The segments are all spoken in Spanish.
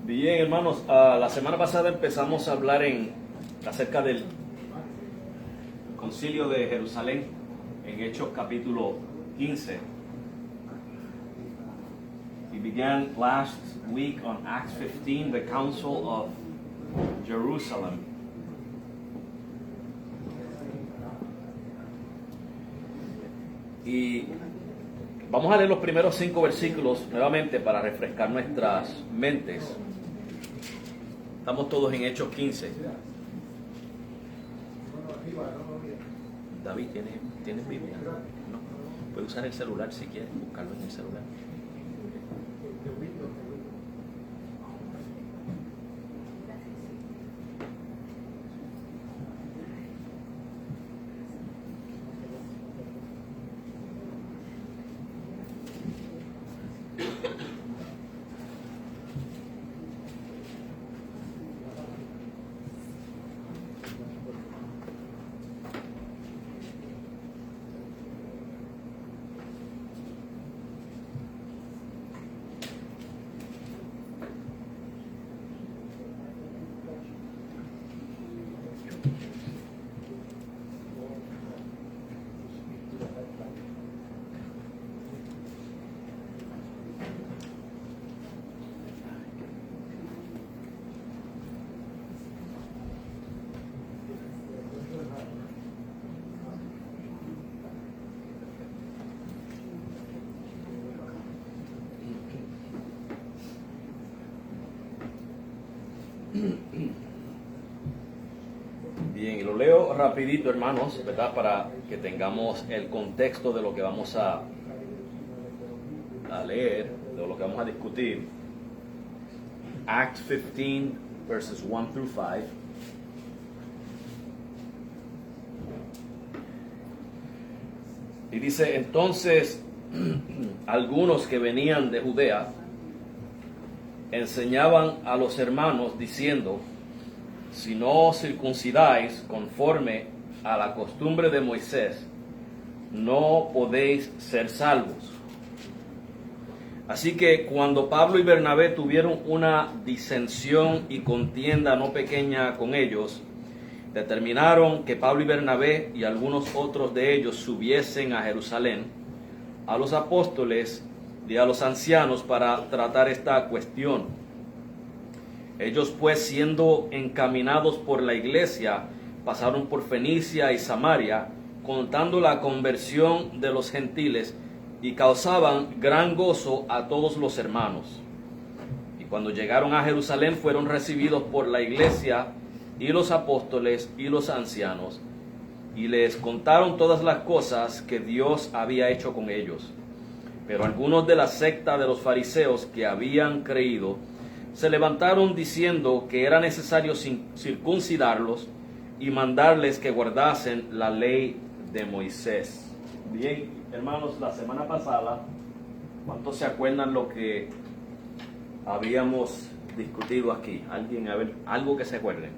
Bien, hermanos, la semana pasada empezamos a hablar acerca del Concilio de Jerusalén en Hechos capítulo 15. We began last week on Acts 15, the Council of Jerusalem. Y vamos a leer los primeros 5 versículos nuevamente para refrescar nuestras mentes. Estamos todos en Hechos 15. David, ¿tienes Biblia? No. Puede usar el celular si quiere, buscarlo en el celular. Bien, y lo leo rapidito, hermanos, ¿verdad? Para que tengamos el contexto de lo que vamos a leer, de lo que vamos a discutir. Acts 15, verses 1 through 5. Y dice, entonces, algunos que venían de Judea enseñaban a los hermanos diciendo, si no os circuncidáis conforme a la costumbre de Moisés, no podéis ser salvos. Así que cuando Pablo y Bernabé tuvieron una disensión y contienda no pequeña con ellos, determinaron que Pablo y Bernabé y algunos otros de ellos subiesen a Jerusalén, a los apóstoles y a los ancianos para tratar esta cuestión. Ellos pues, siendo encaminados por la iglesia, pasaron por Fenicia y Samaria, contando la conversión de los gentiles, y causaban gran gozo a todos los hermanos. Y cuando llegaron a Jerusalén, fueron recibidos por la iglesia y los apóstoles y los ancianos, y les contaron todas las cosas que Dios había hecho con ellos. Pero algunos de la secta de los fariseos que habían creído se levantaron diciendo que era necesario circuncidarlos y mandarles que guardasen la ley de Moisés. Bien, hermanos, la semana pasada, ¿cuántos se acuerdan lo que habíamos discutido aquí? ¿Alguien, a ver, algo que se acuerde?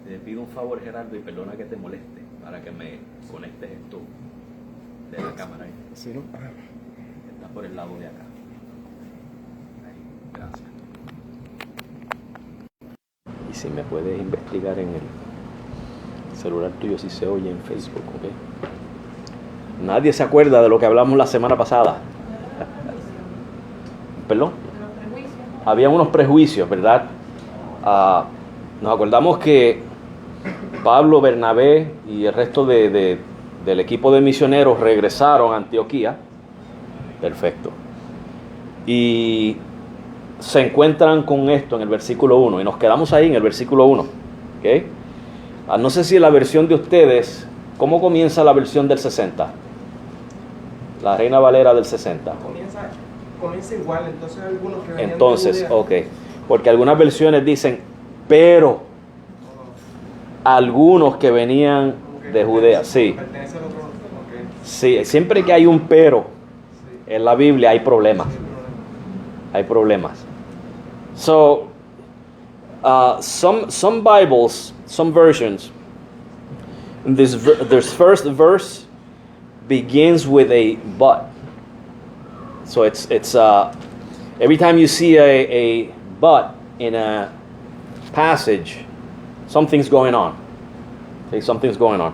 Te pido un favor, Gerardo, y perdona que te moleste, para que me conectes esto de la cámara ahí. Sí, ¿no? Está por el lado de acá. Ahí, gracias. Y si me puedes investigar en el celular tuyo si se oye en Facebook, ¿ok? Nadie se acuerda de lo que hablamos la semana pasada. ¿Perdón? Había unos prejuicios, ¿verdad? Nos acordamos que Pablo, Bernabé y el resto del equipo de misioneros regresaron a Antioquía. Perfecto. Y se encuentran con esto en el versículo 1. Y nos quedamos ahí en el versículo 1. ¿Okay? No sé si la versión de ustedes, ¿cómo comienza la versión del 60? La Reina Valera del 60. Comienza igual, entonces algunos que venían Entonces, de Judea. ok. Porque algunas versiones dicen, pero algunos que venían de Judea. Sí. Pertenece al otro. Okay. Sí, siempre que hay un pero Sí. en la Biblia hay problemas. Hay problemas. So, some Bibles, some versions this first verse begins with a but. So it's every time you see a but in a passage, something's going on. Okay, something's going on.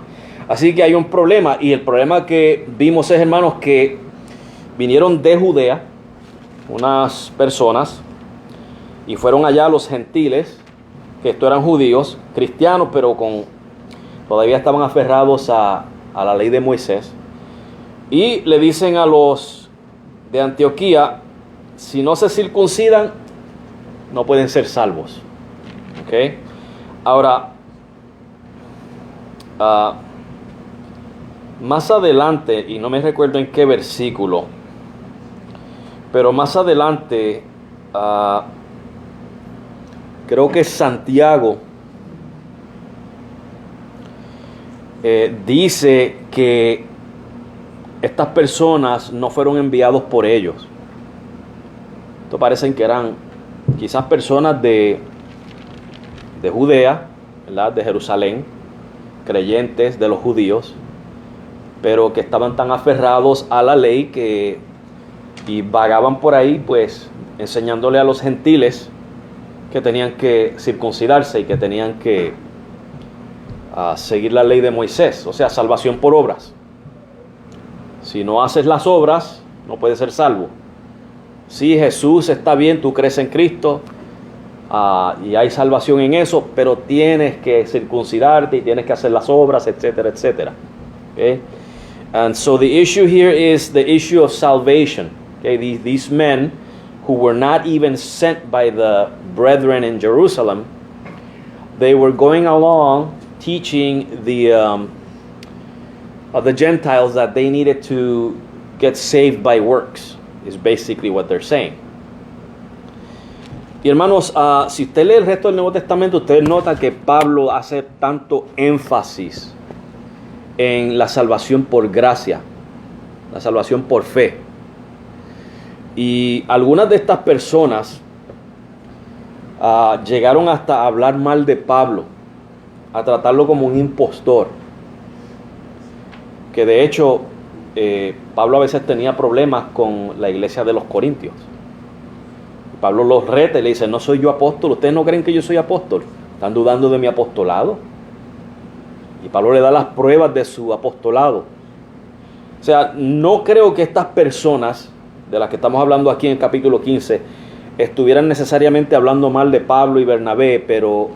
Así que hay un problema, y el problema que vimos es, hermanos, que vinieron de Judea unas personas y fueron allá los gentiles, que estos eran judíos, cristianos, pero todavía estaban aferrados a la ley de Moisés, y le dicen a los de Antioquía, si no se circuncidan, no pueden ser salvos. ¿Okay? Ahora, más adelante, y no me recuerdo en qué versículo, pero más adelante, creo que Santiago dice que estas personas no fueron enviados por ellos. Esto parecen que eran quizás personas de Judea, ¿verdad? De Jerusalén, creyentes de los judíos, pero que estaban tan aferrados a la ley y vagaban por ahí, pues, enseñándole a los gentiles que tenían que circuncidarse y que tenían que seguir la ley de Moisés, o sea, salvación por obras. Si no haces las obras, no puedes ser salvo. Sí, Jesús está bien, tú crees en Cristo, y hay salvación en eso, pero tienes que circuncidarte y tienes que hacer las obras, etcétera, etcétera. Okay? And so the issue here is the issue of salvation. Okay? These men who were not even sent by the brethren in Jerusalem, they were going along teaching the Gentiles that they needed to get saved by works, is basically what they're saying. Y hermanos, si usted lee el resto del Nuevo Testamento, usted nota que Pablo hace tanto énfasis en la salvación por gracia, la salvación por fe. Y algunas de estas personas llegaron hasta a hablar mal de Pablo, a tratarlo como un impostor. Que de hecho, Pablo a veces tenía problemas con la iglesia de los Corintios. Pablo los reta y le dice, no soy yo apóstol, ¿ustedes no creen que yo soy apóstol? ¿Están dudando de mi apostolado? Y Pablo le da las pruebas de su apostolado. O sea, no creo que estas personas, de las que estamos hablando aquí en el capítulo 15, estuvieran necesariamente hablando mal de Pablo y Bernabé, pero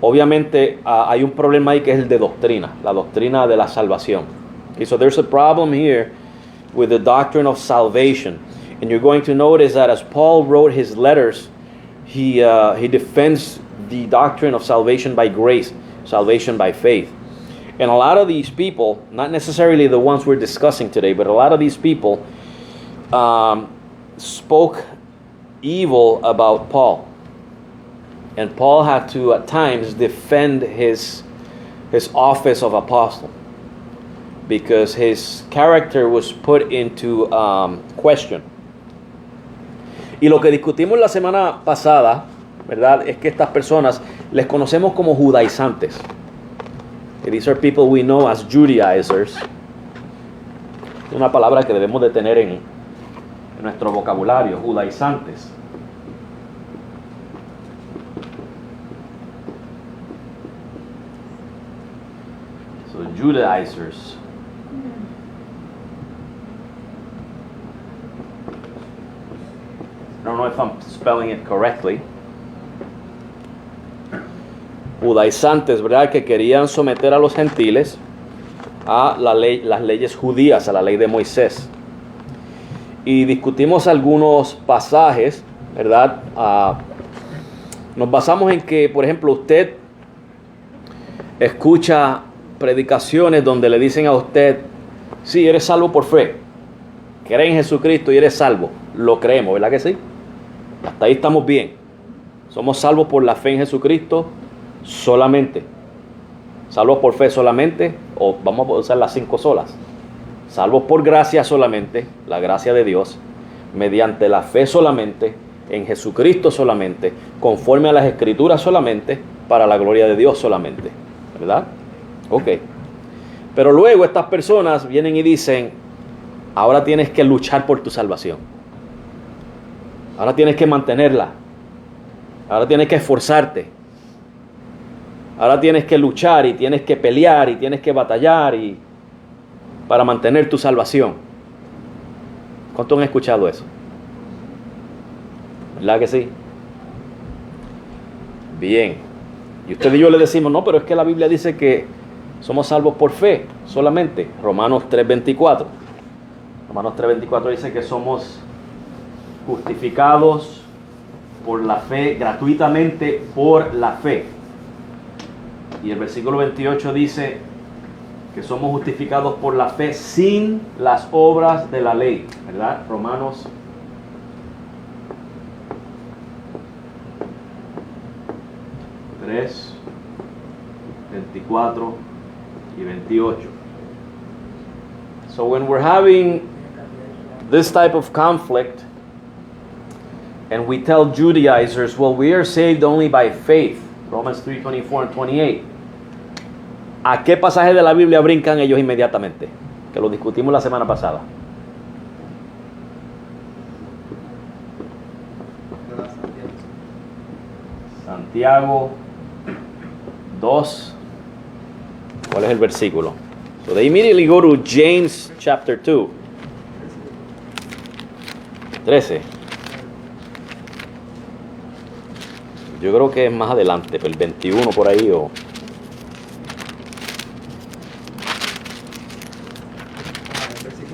obviamente hay un problema ahí que es el de doctrina, la doctrina de la salvación. Okay, so there's a problem here with the doctrine of salvation. And you're going to notice that as Paul wrote his letters, he defends the doctrine of salvation by grace, salvation by faith. And a lot of these people, not necessarily the ones we're discussing today, but a lot of these people spoke evil about Paul. And Paul had to, at times, defend his office of apostle, because his character was put into question. Y lo que discutimos la semana pasada, ¿verdad?, es que estas personas les conocemos como judaizantes. These are people we know as Judaizers. Una palabra que debemos de tener en nuestro vocabulario, judaizantes. So Judaizers. I don't know if I'm spelling it correctly. Judaizantes, ¿verdad?, que querían someter a los gentiles a las leyes judías, a la ley de Moisés. Y discutimos algunos pasajes, ¿verdad? Nos basamos en que, por ejemplo, usted escucha predicaciones donde le dicen a usted, sí, eres salvo por fe, cree en Jesucristo y eres salvo. Lo creemos, ¿verdad que sí? Hasta ahí estamos bien. Somos salvos por la fe en Jesucristo solamente. Salvos por fe solamente, o vamos a usar las 5 solas. Salvos por gracia solamente, la gracia de Dios, mediante la fe solamente, en Jesucristo solamente, conforme a las Escrituras solamente, para la gloria de Dios solamente. ¿Verdad? Ok. Pero luego estas personas vienen y dicen, ahora tienes que luchar por tu salvación. Ahora tienes que mantenerla. Ahora tienes que esforzarte. Ahora tienes que luchar y tienes que pelear y tienes que batallar para mantener tu salvación. ¿Cuántos han escuchado eso? ¿Verdad que sí? Bien. Y usted y yo le decimos, no, pero es que la Biblia dice que somos salvos por fe solamente. Romanos 3:24. Romanos 3:24 dice que somos justificados por la fe, gratuitamente por la fe. Y el versículo 28 dice que somos justificados por la fe sin las obras de la ley, ¿verdad? Romanos 3:24 y 28. So when we're having this type of conflict and we tell Judaizers, well, we are saved only by faith, Romans 3:24 and 28. ¿A qué pasaje de la Biblia brincan ellos inmediatamente? Que lo discutimos la semana pasada. Santiago 2. ¿Cuál es el versículo? So they immediately go to James chapter 2. 13. Yo creo que es más adelante, el 21 por ahí o...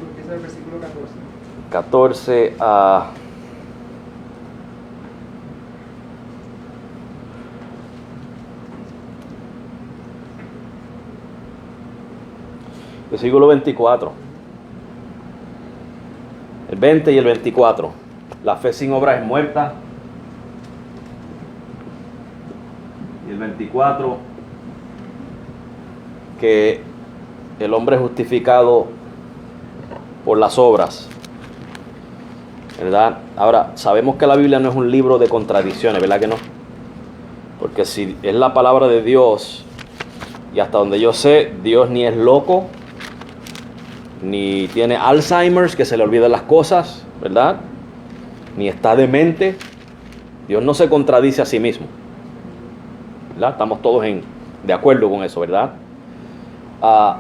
Empieza el versículo 14. 14 a... Versículo 24. El 20 y el 24. La fe sin obras es muerta. Y el 24, que el hombre es justificado por las obras, ¿verdad? Ahora, sabemos que la Biblia no es un libro de contradicciones, ¿verdad que no? Porque si es la palabra de Dios, y hasta donde yo sé, Dios ni es loco, ni tiene Alzheimer's, que se le olvidan las cosas, ¿verdad? Ni está demente. Dios no se contradice a sí mismo, ¿verdad? Estamos todos de acuerdo con eso, ¿verdad?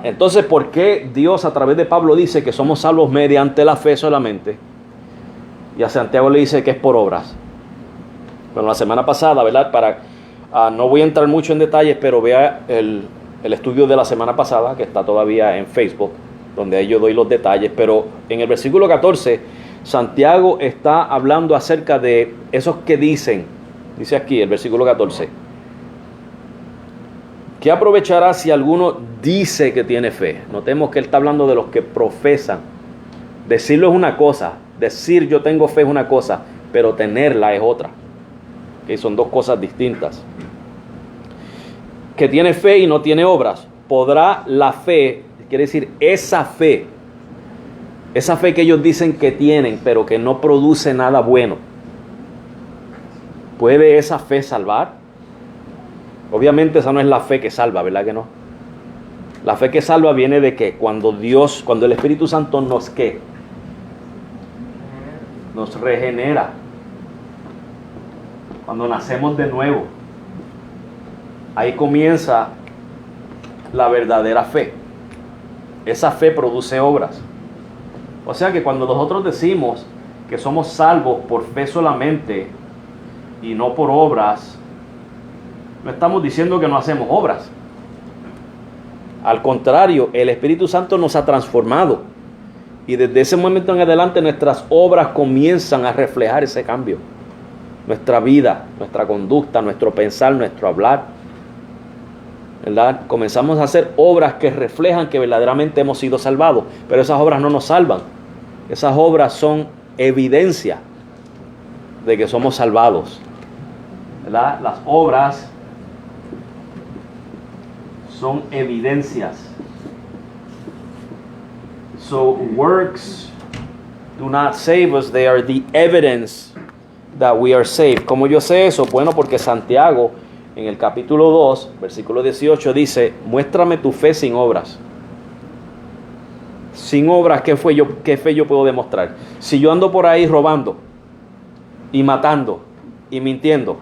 Entonces, ¿por qué Dios a través de Pablo dice que somos salvos mediante la fe solamente? Y a Santiago le dice que es por obras. Bueno, la semana pasada, ¿verdad? No voy a entrar mucho en detalles, pero vea el estudio de la semana pasada, que está todavía en Facebook, donde ahí yo doy los detalles. Pero en el versículo 14, Santiago está hablando acerca de esos que dicen, dice aquí el versículo 14, ¿qué aprovechará si alguno dice que tiene fe? Notemos que él está hablando de los que profesan. Decirlo es una cosa, decir yo tengo fe es una cosa, pero tenerla es otra. Que son dos cosas distintas. Que tiene fe y no tiene obras. ¿Podrá la fe, quiere decir esa fe que ellos dicen que tienen, pero que no produce nada bueno, ¿puede esa fe salvar? Obviamente esa no es la fe que salva, ¿verdad que no? La fe que salva viene de que cuando el Espíritu Santo nos regenera, cuando nacemos de nuevo, ahí comienza la verdadera fe. Esa fe produce obras. O sea que cuando nosotros decimos que somos salvos por fe solamente y no por obras, no estamos diciendo que no hacemos obras. Al contrario, el Espíritu Santo nos ha transformado. Y desde ese momento en adelante nuestras obras comienzan a reflejar ese cambio. Nuestra vida, nuestra conducta, nuestro pensar, nuestro hablar, ¿verdad? Comenzamos a hacer obras que reflejan que verdaderamente hemos sido salvados. Pero esas obras no nos salvan. Esas obras son evidencia de que somos salvados, ¿verdad? Las obras son evidencias. So works do not save us, they are the evidence that we are saved. ¿Cómo yo sé eso? Bueno, porque Santiago en el capítulo 2, versículo 18 dice, muéstrame tu fe sin obras Sin obras, ¿qué fe yo puedo demostrar? Si yo ando por ahí robando y matando y mintiendo,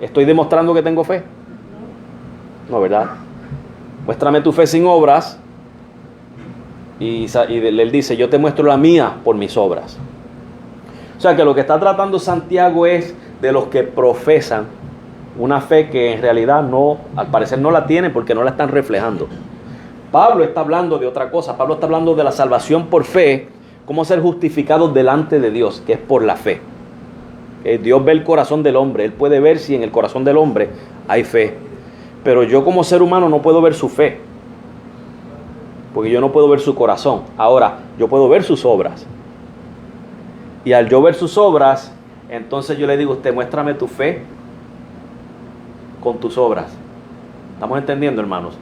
¿estoy demostrando que tengo fe? No, ¿verdad? Muéstrame tu fe sin obras. Y él dice, yo te muestro la mía por mis obras. O sea que lo que está tratando Santiago es de los que profesan una fe que en realidad no, al parecer no la tienen porque no la están reflejando. Pablo está hablando de otra cosa. Pablo está hablando de la salvación por fe, cómo ser justificados delante de Dios, que es por la fe. Dios ve el corazón del hombre, Él puede ver si en el corazón del hombre hay fe. Pero yo como ser humano no puedo ver su fe, porque yo no puedo ver su corazón. Ahora, yo puedo ver sus obras. Y al yo ver sus obras, entonces yo le digo a usted, muéstrame tu fe con tus obras. ¿Estamos entendiendo, hermanos?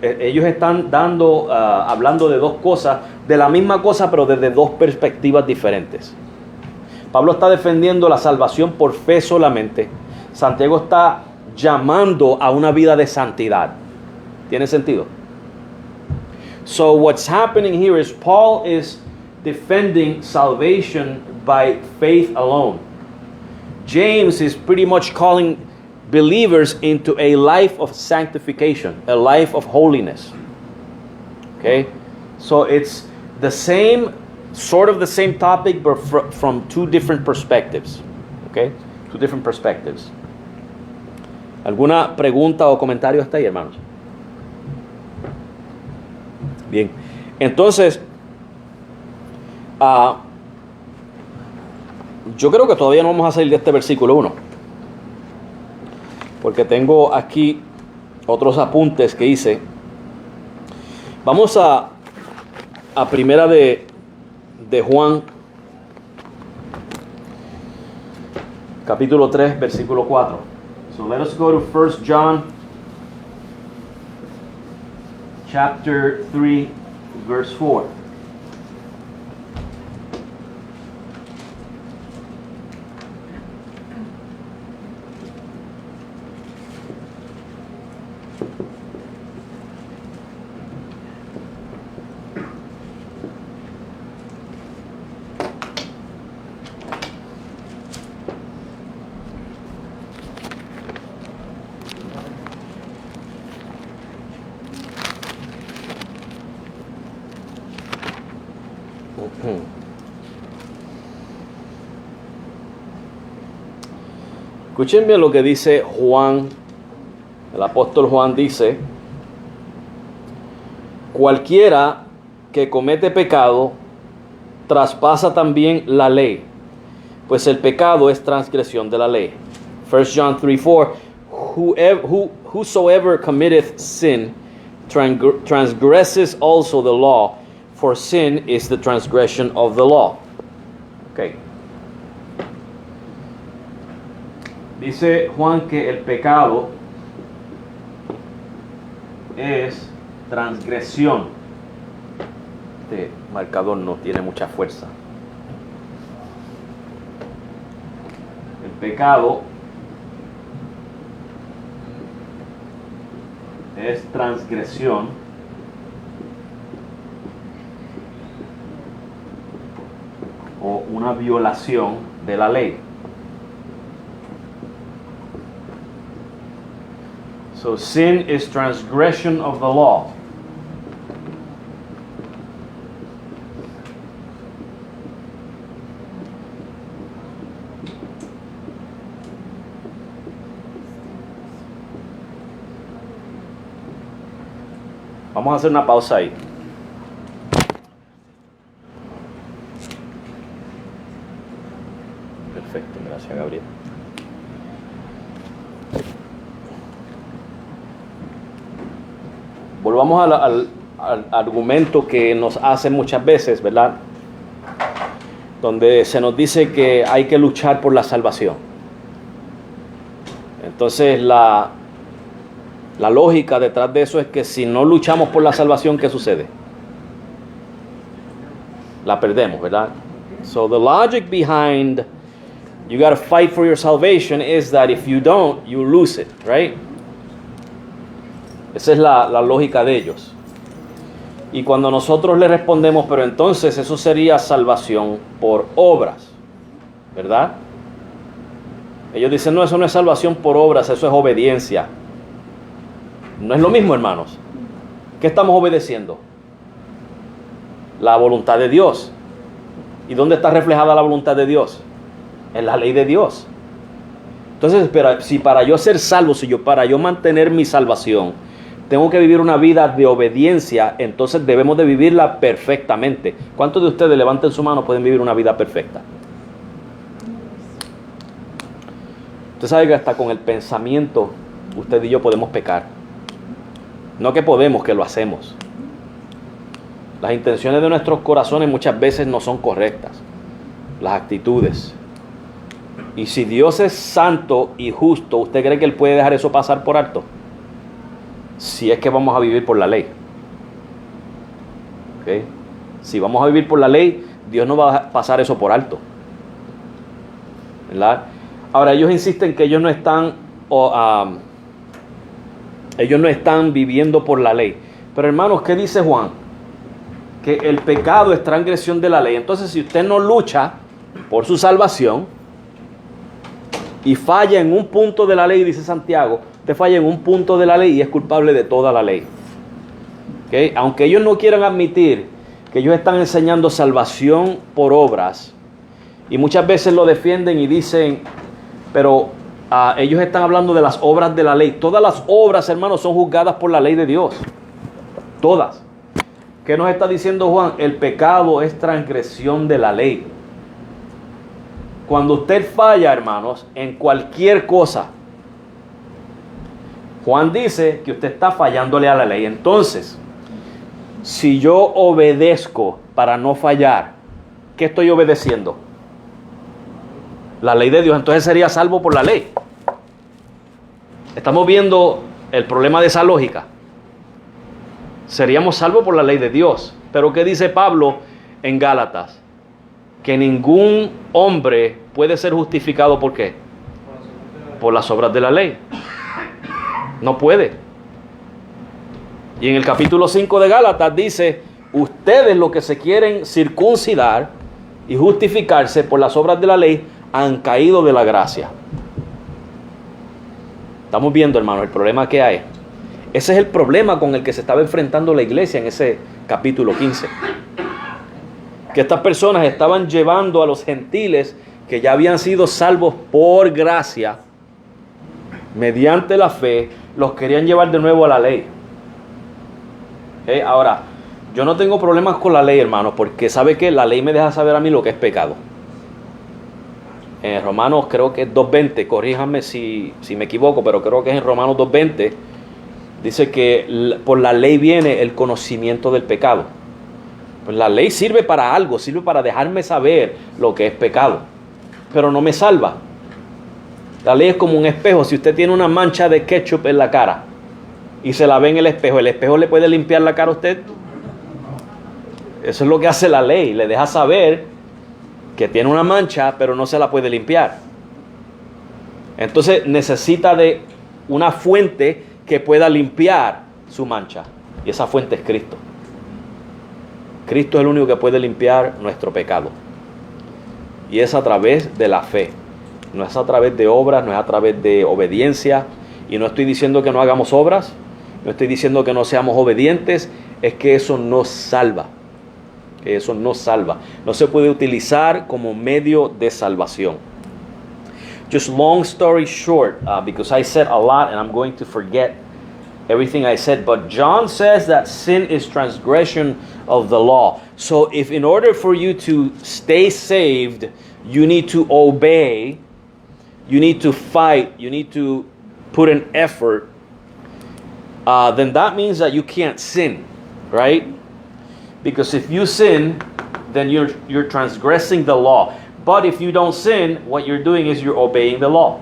Ellos están hablando de dos cosas, de la misma cosa, pero desde dos perspectivas diferentes. Pablo está defendiendo la salvación por fe solamente. Santiago está llamando a una vida de santidad. ¿Tiene sentido? So what's happening here is Paul is defending salvation by faith alone. James is pretty much calling believers into a life of sanctification, a life of holiness. Okay? So it's the same, sort of the same topic, but from two different perspectives. Okay? Two different perspectives. ¿Alguna pregunta o comentario hasta ahí, hermanos? Bien. Entonces, yo creo que todavía no vamos a salir de este versículo 1. Porque tengo aquí otros apuntes que hice. Vamos a primera de Juan, capítulo 3, versículo 4. So let us go to 1 John, chapter 3, verse 4. Escuchen bien lo que dice Juan, el apóstol Juan dice: cualquiera que comete pecado traspasa también la ley, pues el pecado es transgresión de la ley. 1 John 3:4, whosoever committeth sin transgresses also the law, for sin is the transgression of the law. Okay. Dice Juan que el pecado es transgresión. Este marcador no tiene mucha fuerza. El pecado es transgresión o una violación de la ley. So sin is transgression of the law. Vamos a hacer una pausa ahí. Perfecto, gracias, Gabriel. Volvamos al argumento que nos hacen muchas veces, ¿verdad? Donde se nos dice que hay que luchar por la salvación. Entonces la lógica detrás de eso es que si no luchamos por la salvación, ¿qué sucede? La perdemos, ¿verdad? So the logic behind you got to fight for your salvation is that if you don't, you lose it, right? Esa es la lógica de ellos. Y cuando nosotros le respondemos, pero entonces eso sería salvación por obras, ¿verdad? Ellos dicen, no, eso no es salvación por obras, eso es obediencia. No es lo mismo, hermanos. ¿Qué estamos obedeciendo? La voluntad de Dios. ¿Y dónde está reflejada la voluntad de Dios? En la ley de Dios. Entonces, si para yo ser salvo, para yo mantener mi salvación, tengo que vivir una vida de obediencia, entonces debemos de vivirla perfectamente. ¿Cuántos de ustedes, levanten su mano, pueden vivir una vida perfecta? Usted sabe que hasta con el pensamiento, usted y yo podemos pecar. No que podemos, que lo hacemos. Las intenciones de nuestros corazones muchas veces no son correctas. Las actitudes. Y si Dios es santo y justo, ¿usted cree que Él puede dejar eso pasar por alto? Si es que vamos a vivir por la ley. ¿Okay? Si vamos a vivir por la ley, Dios no va a pasar eso por alto. ¿Verdad? Ahora, ellos insisten que ellos no están viviendo por la ley. Pero hermanos, ¿qué dice Juan? Que el pecado es transgresión de la ley. Entonces, si usted no lucha por su salvación y falla en un punto de la ley, dice Santiago, usted falla en un punto de la ley y es culpable de toda la ley. ¿Okay? Aunque ellos no quieran admitir que ellos están enseñando salvación por obras, y muchas veces lo defienden y dicen, pero ellos están hablando de las obras de la ley. Todas las obras, hermanos, son juzgadas por la ley de Dios. Todas. ¿Qué nos está diciendo Juan? El pecado es transgresión de la ley. Cuando usted falla, hermanos, en cualquier cosa, Juan dice que usted está fallándole a la ley. Entonces, si yo obedezco para no fallar, ¿qué estoy obedeciendo? La ley de Dios. Entonces sería salvo por la ley. Estamos viendo el problema de esa lógica. Seríamos salvos por la ley de Dios. Pero ¿qué dice Pablo en Gálatas? Que ningún hombre puede ser justificado, ¿por qué? Por las obras de la ley. No puede. Y en el capítulo 5 de Gálatas dice, ustedes los que se quieren circuncidar y justificarse por las obras de la ley, han caído de la gracia. Estamos viendo, hermanos, el problema que hay. Ese es el problema con el que se estaba enfrentando la iglesia en ese capítulo 15. Que estas personas estaban llevando a los gentiles que ya habían sido salvos por gracia, mediante la fe, los querían llevar de nuevo a la ley. Ahora, yo no tengo problemas con la ley, hermanos, porque sabe que la ley me deja saber a mí lo que es pecado. En Romanos, creo que es 2.20, corríjanme si me equivoco, pero creo que es en Romanos 2.20, dice que por la ley viene el conocimiento del pecado. Pues la ley sirve para algo, sirve para dejarme saber lo que es pecado, pero no me salva. La ley es como un espejo. Si usted tiene una mancha de ketchup en la cara y se la ve en el espejo le puede limpiar la cara a usted. Eso es lo que hace la ley, le deja saber que tiene una mancha, pero no se la puede limpiar. Entonces necesita de una fuente que pueda limpiar su mancha. Y esa fuente es Cristo. Cristo es el único que puede limpiar nuestro pecado. Y es a través de la fe. No es a través de obras, no es a través de obediencia. Y no estoy diciendo que no hagamos obras, no estoy diciendo que no seamos obedientes, es que eso nos salva. Eso no salva. No se puede utilizar como medio de salvación. Just long story short, because I said a lot and I'm going to forget everything I said, but John says that sin is transgression of the law. So if in order for you to stay saved, you need to obey, you need to fight, you need to put an effort, then that means that you can't sin, right? Because if you sin, then you're transgressing the law. But if you don't sin, what you're doing is you're obeying the law.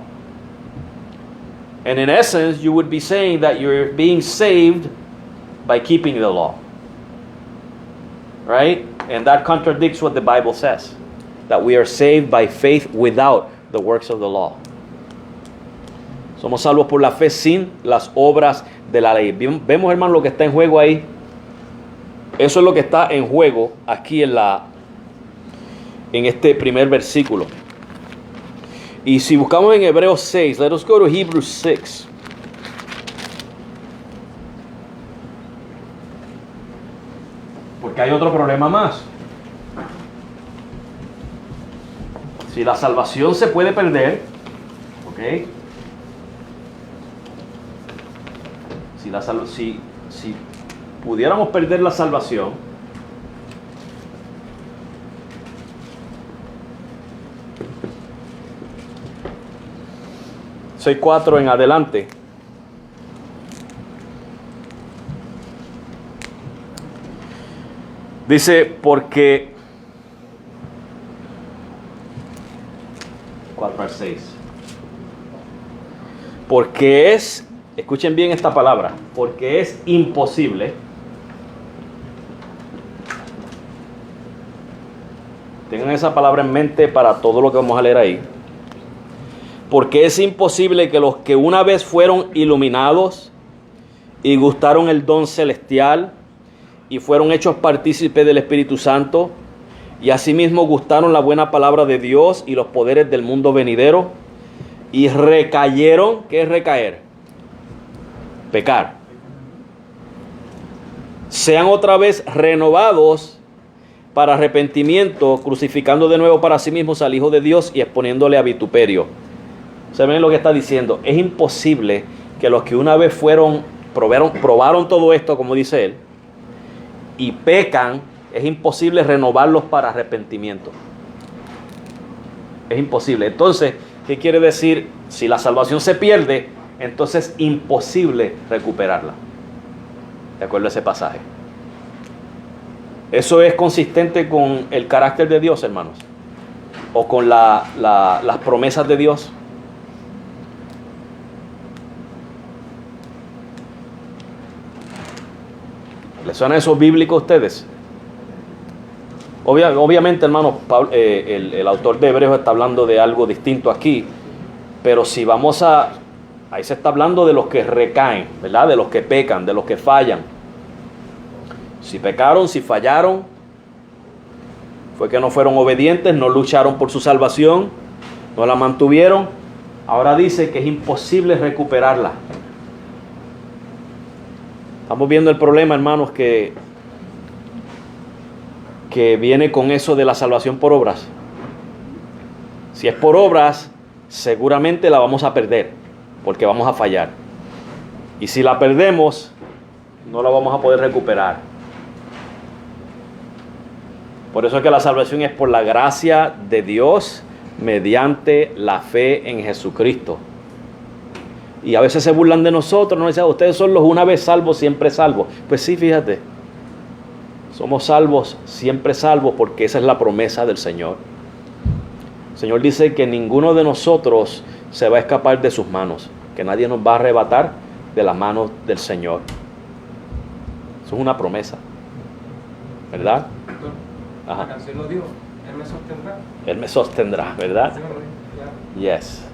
And in essence, you would be saying that you're being saved by keeping the law. Right? And that contradicts what the Bible says. That we are saved by faith without the works of the law. Somos salvos por la fe sin las obras de la ley. Vemos, hermano, lo que está en juego ahí. Eso es lo que está en juego aquí en este primer versículo. Y si buscamos en Hebreos 6, let us go to Hebrews 6. Porque hay otro problema más. Si la salvación se puede perder, ¿ok? Si pudiéramos perder la salvación, Soy 4 en adelante. Dice, porque 4 al 6. Porque escuchen bien esta palabra, porque es imposible. Tengan esa palabra en mente para todo lo que vamos a leer ahí. Porque es imposible que los que una vez fueron iluminados y gustaron el don celestial y fueron hechos partícipes del Espíritu Santo y asimismo gustaron la buena palabra de Dios y los poderes del mundo venidero y recayeron. ¿Qué es recaer? Pecar. Sean otra vez renovados para arrepentimiento, crucificando de nuevo para sí mismos al Hijo de Dios y exponiéndole a vituperio. ¿Saben lo que está diciendo? Es imposible que los que una vez probaron todo esto, como dice él, y pecan, es imposible renovarlos para arrepentimiento. Es imposible. Entonces, ¿qué quiere decir? Si la salvación se pierde, entonces es imposible recuperarla. De acuerdo a ese pasaje. Eso es consistente con el carácter de Dios, hermanos. O con las promesas de Dios. ¿Les suena eso bíblico a ustedes? Obviamente, hermano, el autor de Hebreos está hablando de algo distinto aquí. Pero si vamos ahí se está hablando de los que recaen, ¿verdad? De los que pecan, de los que fallan. Si pecaron, si fallaron, fue que no fueron obedientes, no lucharon por su salvación, no la mantuvieron. Ahora dice que es imposible recuperarla. Estamos viendo el problema, hermanos, que viene con eso de la salvación por obras. Si es por obras, seguramente la vamos a perder, porque vamos a fallar. Y si la perdemos, no la vamos a poder recuperar. Por eso es que la salvación es por la gracia de Dios mediante la fe en Jesucristo. Y a veces se burlan de nosotros, nos dicen, ustedes son los una vez salvos, siempre salvos. Pues sí, fíjate, somos salvos, siempre salvos, porque esa es la promesa del Señor. El Señor dice que ninguno de nosotros se va a escapar de sus manos, que nadie nos va a arrebatar de las manos del Señor. Eso es una promesa, ¿verdad? Ajá. La canción lo dijo, Él me sostendrá. Él me sostendrá, ¿verdad? Yes.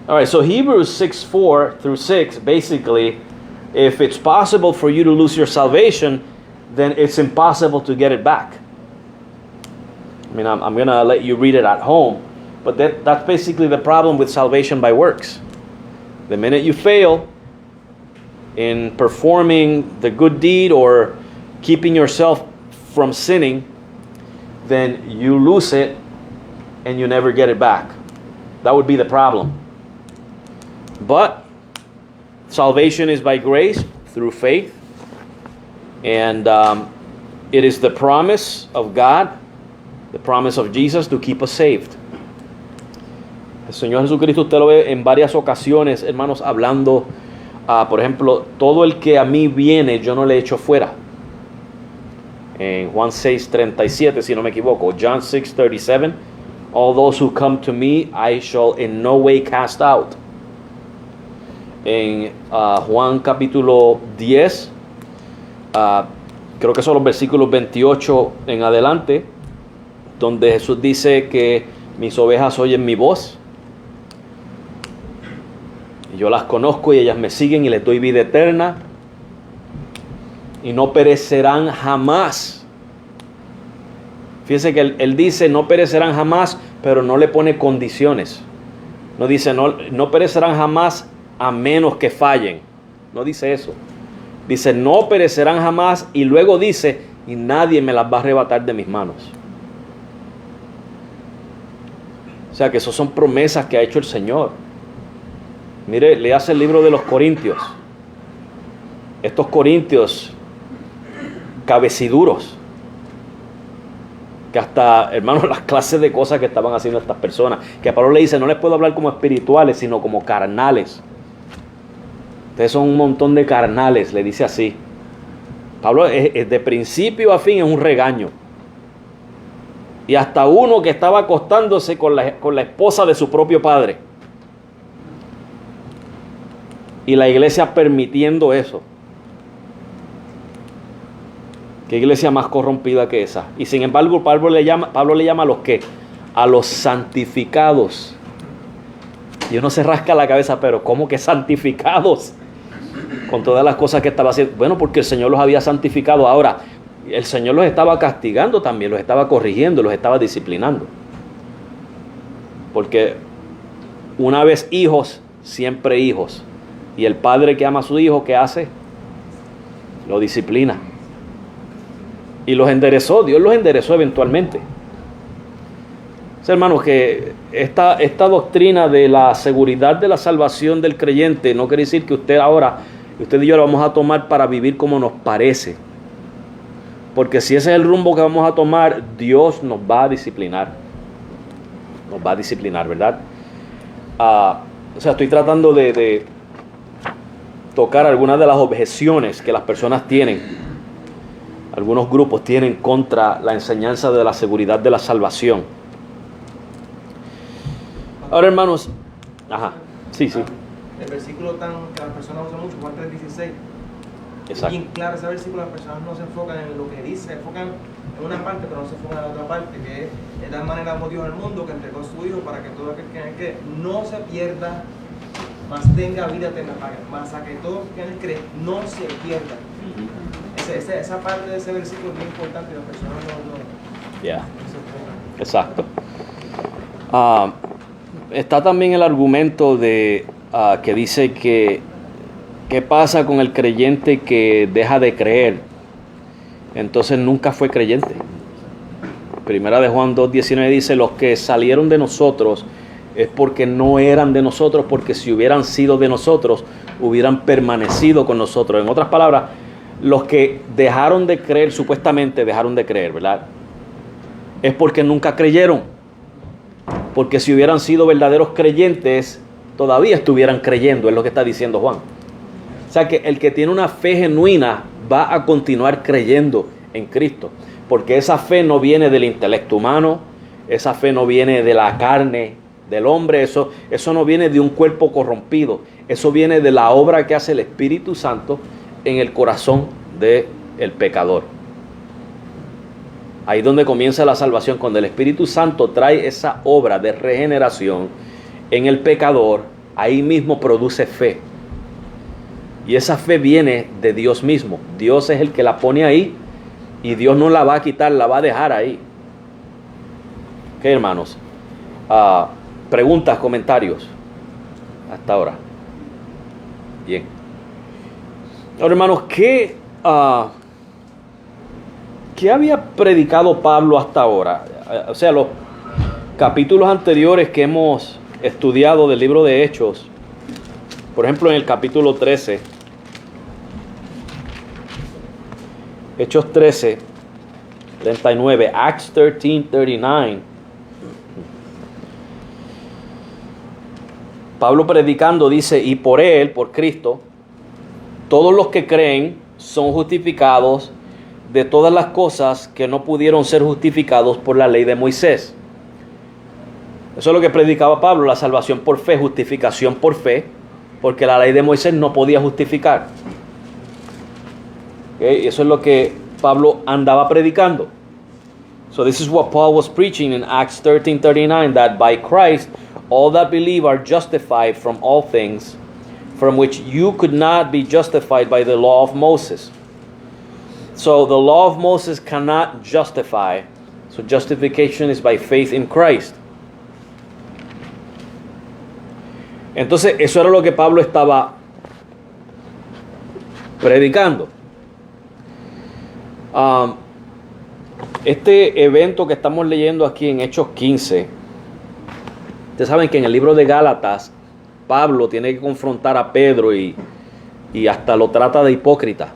All right, so Hebrews 6:4 through 6, basically, if it's possible for you to lose your salvation, then it's impossible to get it back. I mean, I'm going to let you read it at home, but that's basically the problem with salvation by works. The minute you fail in performing the good deed or keeping yourself from sinning, then you lose it and you never get it back. That would be the problem. But salvation is by grace through faith, and it is the promise of God, the promise of Jesus to keep us saved. El Señor Jesucristo, usted lo ve en varias ocasiones, hermanos, hablando, por ejemplo, todo el que a mí viene, yo no le echo fuera. En Juan 6:37, si no me equivoco, John 6:37, all those who come to me, I shall in no way cast out. En Juan capítulo 10, creo que son los versículos 28 en adelante, donde Jesús dice que mis ovejas oyen mi voz, y yo las conozco y ellas me siguen y les doy vida eterna, y no perecerán jamás. Fíjense que él dice no perecerán jamás, pero no le pone condiciones. No dice no perecerán jamás a menos que fallen. No dice eso. Dice no perecerán jamás y luego dice y nadie me las va a arrebatar de mis manos. O sea que esas son promesas que ha hecho el Señor. Mire, le hace el libro de los Corintios. Estos corintios cabeciduros, que hasta, hermanos, las clases de cosas que estaban haciendo estas personas, que Pablo le dice, no les puedo hablar como espirituales, sino como carnales. Ustedes son un montón de carnales, le dice así. Pablo es de principio a fin es un regaño. Y hasta uno que estaba acostándose con la esposa de su propio padre. Y la iglesia permitiendo eso. ¿Qué iglesia más corrompida que esa? Y sin embargo Pablo le llama a los ¿qué? A los santificados. Y uno se rasca la cabeza, pero ¿cómo que santificados? Con todas las cosas que estaba haciendo. Bueno, porque el Señor los había santificado. Ahora, el Señor los estaba castigando también, los estaba corrigiendo, los estaba disciplinando. Porque una vez hijos, siempre hijos. Y el padre que ama a su hijo, ¿qué hace? Lo disciplina. Y los enderezó, Dios los enderezó eventualmente. Hermanos, que esta doctrina de la seguridad de la salvación del creyente no quiere decir que usted y yo lo vamos a tomar para vivir como nos parece. Porque si ese es el rumbo que vamos a tomar, Dios nos va a disciplinar. Nos va a disciplinar, ¿verdad? Estoy tratando de tocar algunas de las objeciones que las personas tienen. Algunos grupos tienen contra la enseñanza de la seguridad de la salvación. Ahora, hermanos, sí. El versículo que las personas usan mucho, Juan 3:16. Exacto. Bien claro ese versículo, las personas no se enfocan en lo que dice, se enfocan en una parte, pero no se enfocan en la otra parte, que es de tal manera amó Dios al mundo que entregó a su Hijo para que todo aquel que no se pierda, mas tenga vida eterna, mas a que todo aquel que cree no se pierda. Esa parte de ese versículo es muy importante y las personas no se enfocan. Exacto. Está también el argumento de que dice que ¿qué pasa con el creyente que deja de creer? Entonces nunca fue creyente. Primera de Juan 2:19 dice, los que salieron de nosotros es porque no eran de nosotros, porque si hubieran sido de nosotros, hubieran permanecido con nosotros. En otras palabras, los que dejaron de creer, supuestamente dejaron de creer, ¿verdad? Es porque nunca creyeron. Porque si hubieran sido verdaderos creyentes, todavía estuvieran creyendo, es lo que está diciendo Juan. O sea que el que tiene una fe genuina va a continuar creyendo en Cristo. Porque esa fe no viene del intelecto humano, esa fe no viene de la carne del hombre, eso no viene de un cuerpo corrompido. Eso viene de la obra que hace el Espíritu Santo en el corazón del pecador. Ahí es donde comienza la salvación, cuando el Espíritu Santo trae esa obra de regeneración en el pecador, ahí mismo produce fe. Y esa fe viene de Dios mismo. Dios es el que la pone ahí y Dios no la va a quitar, la va a dejar ahí. ¿Qué, hermanos? Preguntas, comentarios hasta ahora. Bien. Ahora, hermanos, ¿qué había predicado Pablo hasta ahora? O sea, los capítulos anteriores que hemos estudiado del libro de Hechos, por ejemplo, en el capítulo 13, Hechos 13, 39, Acts 13, 39. Pablo predicando dice, y por él, por Cristo, todos los que creen son justificados de todas las cosas que no pudieron ser justificados por la ley de Moisés. Eso es lo que predicaba Pablo, la salvación por fe, justificación por fe, porque la ley de Moisés no podía justificar. ¿Okay? Eso es lo que Pablo andaba predicando. So this is what Paul was preaching in Acts 13:39, that by Christ all that believe are justified from all things from which you could not be justified by the law of Moses. So the law of Moses cannot justify. So justification is by faith in Christ. Entonces, eso era lo que Pablo estaba predicando. Este evento que estamos leyendo aquí en Hechos 15, ustedes saben que en el libro de Gálatas, Pablo tiene que confrontar a Pedro y hasta lo trata de hipócrita.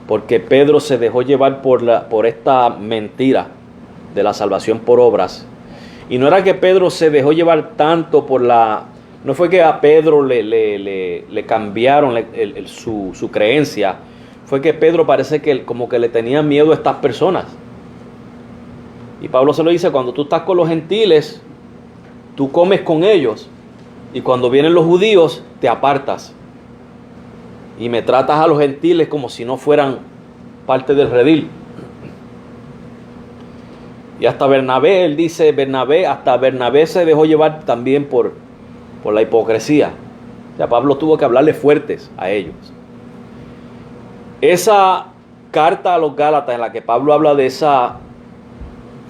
Porque Pedro se dejó llevar por esta mentira de la salvación por obras. Y no era que Pedro se dejó llevar tanto no fue que a Pedro le cambiaron su creencia. Fue que Pedro parece que como que le tenía miedo a estas personas. Y Pablo se lo dice: cuando tú estás con los gentiles, tú comes con ellos. Y cuando vienen los judíos, te apartas. Y me tratas a los gentiles como si no fueran parte del redil. Y hasta Bernabé, él dice, hasta Bernabé se dejó llevar también por la hipocresía. O sea, Pablo tuvo que hablarle fuertes a ellos. Esa carta a los Gálatas en la que Pablo habla de esa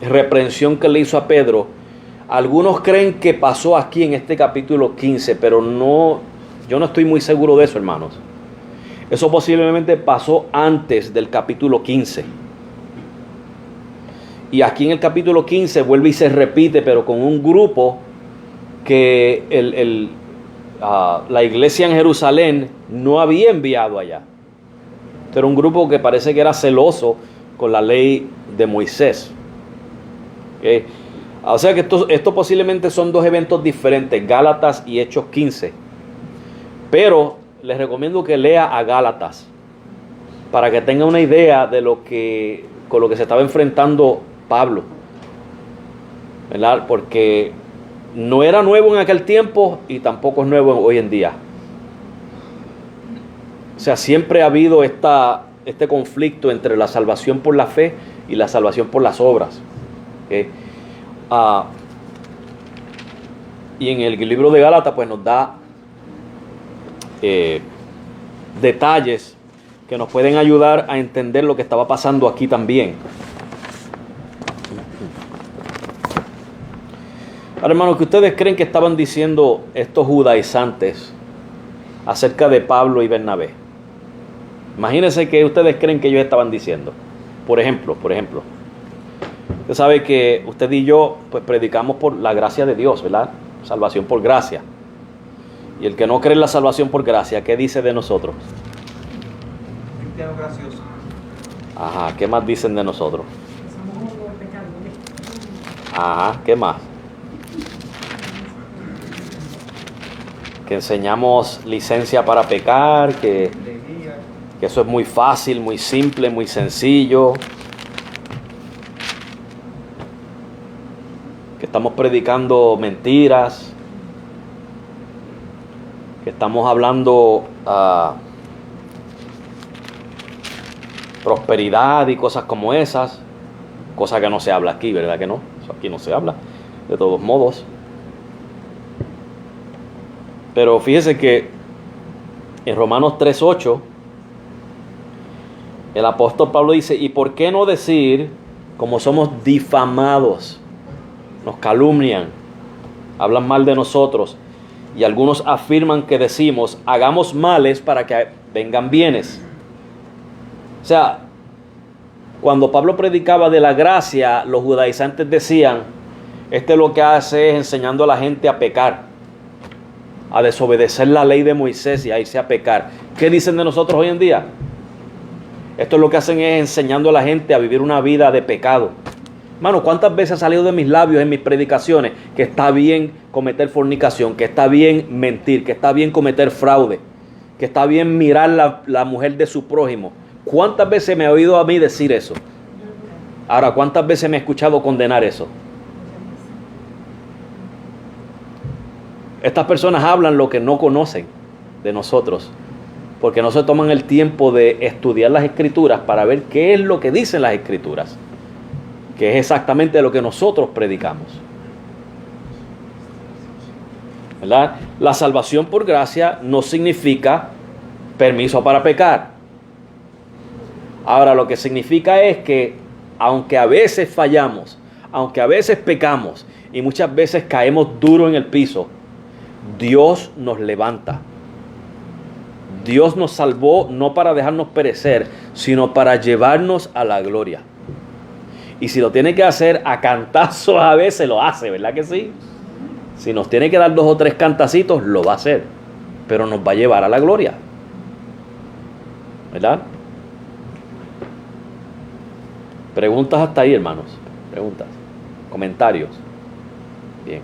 reprensión que le hizo a Pedro, algunos creen que pasó aquí en este capítulo 15, pero yo no estoy muy seguro de eso, hermanos. Eso posiblemente pasó antes del capítulo 15. Y aquí en el capítulo 15 vuelve y se repite, pero con un grupo que la iglesia en Jerusalén no había enviado allá. Era un grupo que parece que era celoso con la ley de Moisés. ¿Okay? O sea que esto posiblemente son dos eventos diferentes, Gálatas y Hechos 15. Pero les recomiendo que lea a Gálatas para que tenga una idea de con lo que se estaba enfrentando Pablo, ¿verdad? Porque no era nuevo en aquel tiempo y tampoco es nuevo hoy en día. O sea, siempre ha habido este conflicto entre la salvación por la fe y la salvación por las obras. ¿Okay? Y en el libro de Gálatas pues nos da detalles que nos pueden ayudar a entender lo que estaba pasando aquí también. Ahora, hermanos, ¿qué ustedes creen que estaban diciendo estos judaizantes acerca de Pablo y Bernabé? Imagínense que ustedes creen que ellos estaban diciendo. Por ejemplo, usted sabe que usted y yo pues predicamos por la gracia de Dios, ¿verdad? Salvación por gracia. Y el que no cree en la salvación por gracia, ¿qué dice de nosotros? Cristiano gracioso. Ajá, ¿qué más dicen de nosotros? Ajá, ¿qué más? Que enseñamos licencia para pecar, que eso es muy fácil, muy simple, muy sencillo. Que estamos predicando mentiras. Que estamos hablando prosperidad y cosas como esas. Cosa que no se habla aquí, ¿verdad que no? Eso aquí no se habla, de todos modos. Pero fíjese que en Romanos 3:8 el apóstol Pablo dice: ¿y por qué no decir, como somos difamados, nos calumnian, hablan mal de nosotros, y algunos afirman que decimos, hagamos males para que vengan bienes? O sea, cuando Pablo predicaba de la gracia, los judaizantes decían, lo que hace es enseñando a la gente a pecar, a desobedecer la ley de Moisés y a irse a pecar. ¿Qué dicen de nosotros hoy en día? Esto es lo que hacen es enseñando a la gente a vivir una vida de pecado. Hermano, ¿cuántas veces ha salido de mis labios en mis predicaciones que está bien cometer fornicación, que está bien mentir, que está bien cometer fraude, que está bien mirar la mujer de su prójimo? ¿Cuántas veces me ha oído a mí decir eso? Ahora, ¿cuántas veces me he escuchado condenar eso? Estas personas hablan lo que no conocen de nosotros, porque no se toman el tiempo de estudiar las Escrituras para ver qué es lo que dicen las Escrituras, que es exactamente lo que nosotros predicamos, ¿verdad? La salvación por gracia no significa permiso para pecar. Ahora, lo que significa es que, aunque a veces fallamos, aunque a veces pecamos y muchas veces caemos duro en el piso, Dios nos levanta. Dios nos salvó no para dejarnos perecer, sino para llevarnos a la gloria. Y si lo tiene que hacer a cantazos a veces, lo hace, ¿verdad que sí? Si nos tiene que dar 2 o 3 cantacitos, lo va a hacer. Pero nos va a llevar a la gloria. ¿Verdad? Preguntas hasta ahí, hermanos. Preguntas. Comentarios. Bien.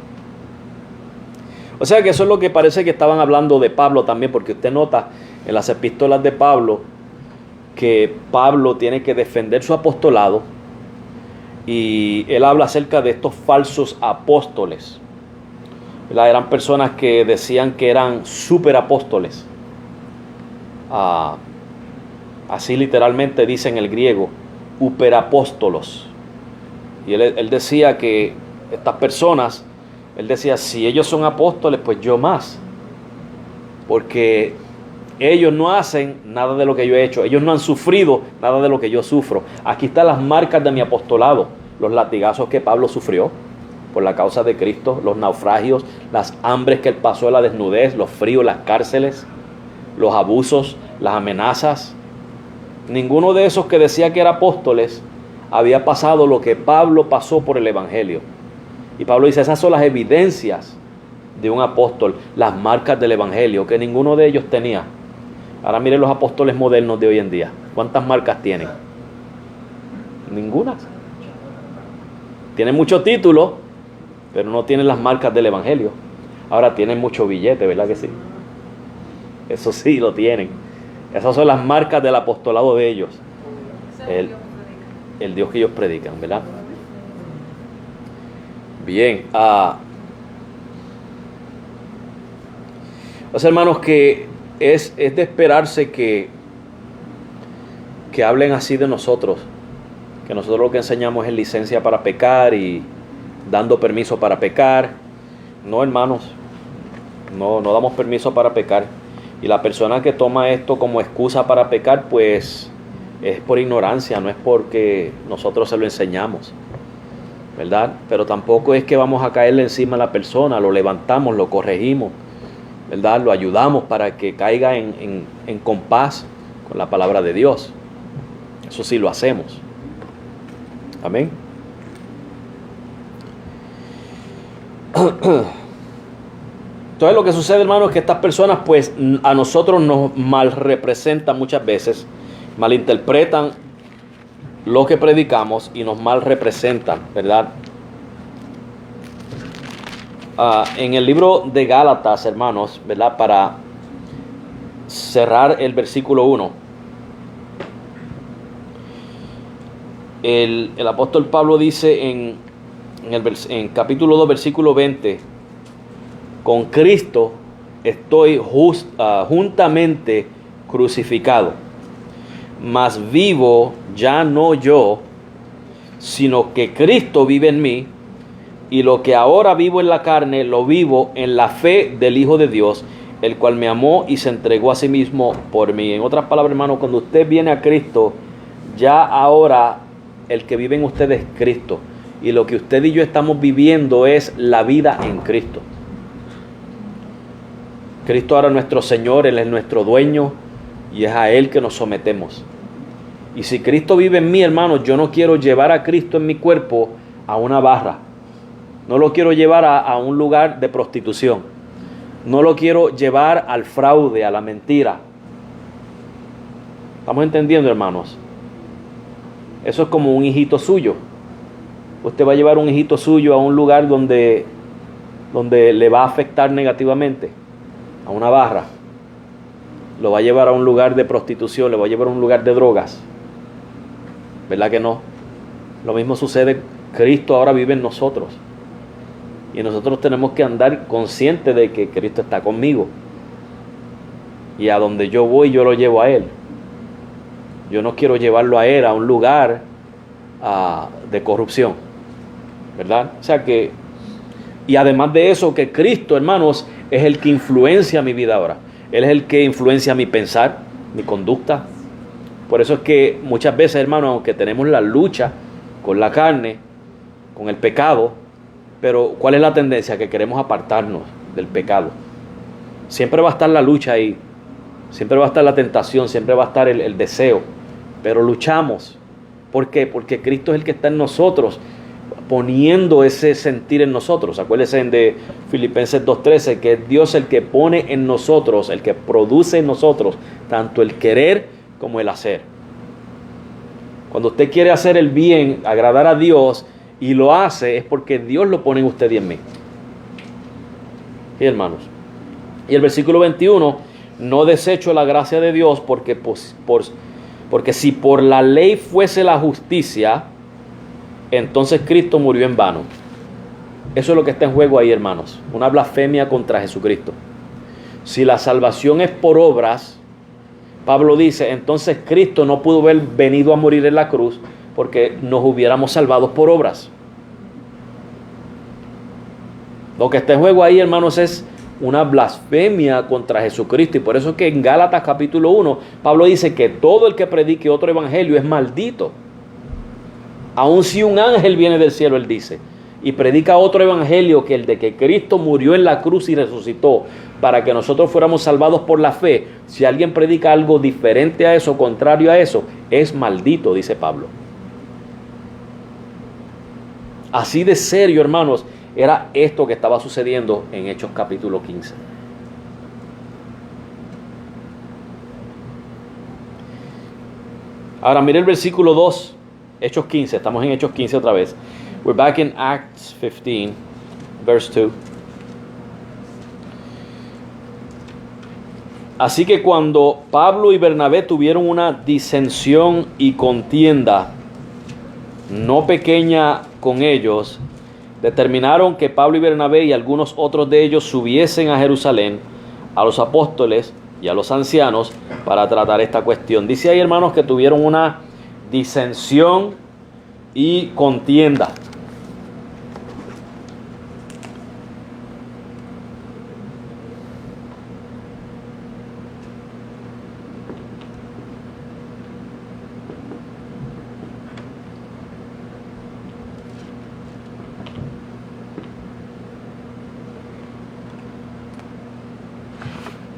O sea que eso es lo que parece que estaban hablando de Pablo también, porque usted nota en las epístolas de Pablo que Pablo tiene que defender su apostolado y él habla acerca de estos falsos apóstoles. ¿Verdad? Eran personas que decían que eran superapóstoles. Así literalmente dice en el griego, uperapóstolos. Y él decía que estas personas, él decía, si ellos son apóstoles, pues yo más. Porque ellos no hacen nada de lo que yo he hecho. Ellos no han sufrido nada de lo que yo sufro. Aquí están las marcas de mi apostolado. Los latigazos que Pablo sufrió por la causa de Cristo, los naufragios, las hambres que él pasó, la desnudez, los fríos, las cárceles, los abusos, las amenazas. Ninguno de esos que decía que era apóstoles había pasado lo que Pablo pasó por el Evangelio. Y Pablo dice, esas son las evidencias de un apóstol, las marcas del Evangelio, que ninguno de ellos tenía. Ahora miren los apóstoles modernos de hoy en día. ¿Cuántas marcas tienen? Ninguna. Tienen mucho título, pero no tienen las marcas del Evangelio. Ahora tienen mucho billete, ¿verdad que sí? Eso sí lo tienen. Esas son las marcas del apostolado de ellos. El Dios que ellos predican, ¿verdad? Bien. Los hermanos, que es de esperarse que hablen así de nosotros. Que nosotros lo que enseñamos es licencia para pecar y dando permiso para pecar. No, hermanos. No damos permiso para pecar. Y la persona que toma esto como excusa para pecar, pues es por ignorancia, no es porque nosotros se lo enseñamos, ¿verdad? Pero tampoco es que vamos a caerle encima a la persona, lo levantamos, lo corregimos, ¿verdad? Lo ayudamos para que caiga en compás con la palabra de Dios. Eso sí lo hacemos. Amén. Entonces lo que sucede, hermano, es que estas personas pues a nosotros nos mal representan muchas veces, malinterpretan lo que predicamos y nos mal representan, ¿verdad? En el libro de Gálatas, hermanos, ¿verdad? Para cerrar el versículo 1, el apóstol Pablo dice en capítulo 2, versículo 20, con Cristo estoy juntamente crucificado, mas vivo ya no yo, sino que Cristo vive en mí, y lo que ahora vivo en la carne, lo vivo en la fe del Hijo de Dios, el cual me amó y se entregó a sí mismo por mí. En otras palabras, hermano, cuando usted viene a Cristo, ya ahora el que vive en usted es Cristo, y lo que usted y yo estamos viviendo es la vida en Cristo. Cristo ahora es nuestro Señor, Él es nuestro dueño y es a Él que nos sometemos. Y si Cristo vive en mí, hermanos, yo no quiero llevar a Cristo en mi cuerpo a una barra. No lo quiero llevar a un lugar de prostitución. No lo quiero llevar al fraude, a la mentira. ¿Estamos entendiendo, hermanos? Eso es como un hijito suyo. Usted va a llevar un hijito suyo a un lugar donde le va a afectar negativamente. A una barra, lo va a llevar a un lugar de prostitución, le va a llevar a un lugar de drogas, ¿verdad que no? Lo mismo sucede, Cristo ahora vive en nosotros, y nosotros tenemos que andar conscientes de que Cristo está conmigo, y a donde yo voy yo lo llevo a Él. Yo no quiero llevarlo a Él a un lugar de corrupción, ¿verdad? O sea que, y además de eso, que Cristo, hermanos, es el que influencia mi vida ahora. Él es el que influencia mi pensar, mi conducta, Por eso es que muchas veces, hermano, aunque tenemos la lucha con la carne, con el pecado, pero ¿cuál es la tendencia? Que queremos apartarnos del pecado. Siempre va a estar la lucha ahí, siempre va a estar la tentación, siempre va a estar el deseo, pero luchamos. ¿Por qué? Porque Cristo es el que está en nosotros, poniendo ese sentir en nosotros. Acuérdense de Filipenses 2:13, que es Dios el que pone en nosotros, el que produce en nosotros, tanto el querer como el hacer. Cuando usted quiere hacer el bien, agradar a Dios, y lo hace, es porque Dios lo pone en usted y en mí. ¿Sí, hermanos? Y el versículo 21, no desecho la gracia de Dios porque si por la ley fuese la justicia, entonces Cristo murió en vano. Eso es lo que está en juego ahí, hermanos. Una blasfemia contra Jesucristo. Si la salvación es por obras, Pablo dice, entonces Cristo no pudo haber venido a morir en la cruz porque nos hubiéramos salvado por obras. Lo que está en juego ahí, hermanos, es una blasfemia contra Jesucristo. Y por eso es que en Gálatas capítulo 1, Pablo dice que todo el que predique otro evangelio es maldito. Aun si un ángel viene del cielo, él dice, y predica otro evangelio que el de que Cristo murió en la cruz y resucitó para que nosotros fuéramos salvados por la fe, si alguien predica algo diferente a eso, contrario a eso, es maldito, dice Pablo. Así de serio, hermanos, era esto que estaba sucediendo en Hechos capítulo 15. Ahora mire el versículo 2, Hechos 15, estamos en Hechos 15 otra vez. We're back in Acts 15, verse 2. Así que cuando Pablo y Bernabé tuvieron una disensión y contienda no pequeña con ellos, determinaron que Pablo y Bernabé y algunos otros de ellos subiesen a Jerusalén a los apóstoles y a los ancianos para tratar esta cuestión. Dice ahí, hermanos, que tuvieron una disensión y contienda.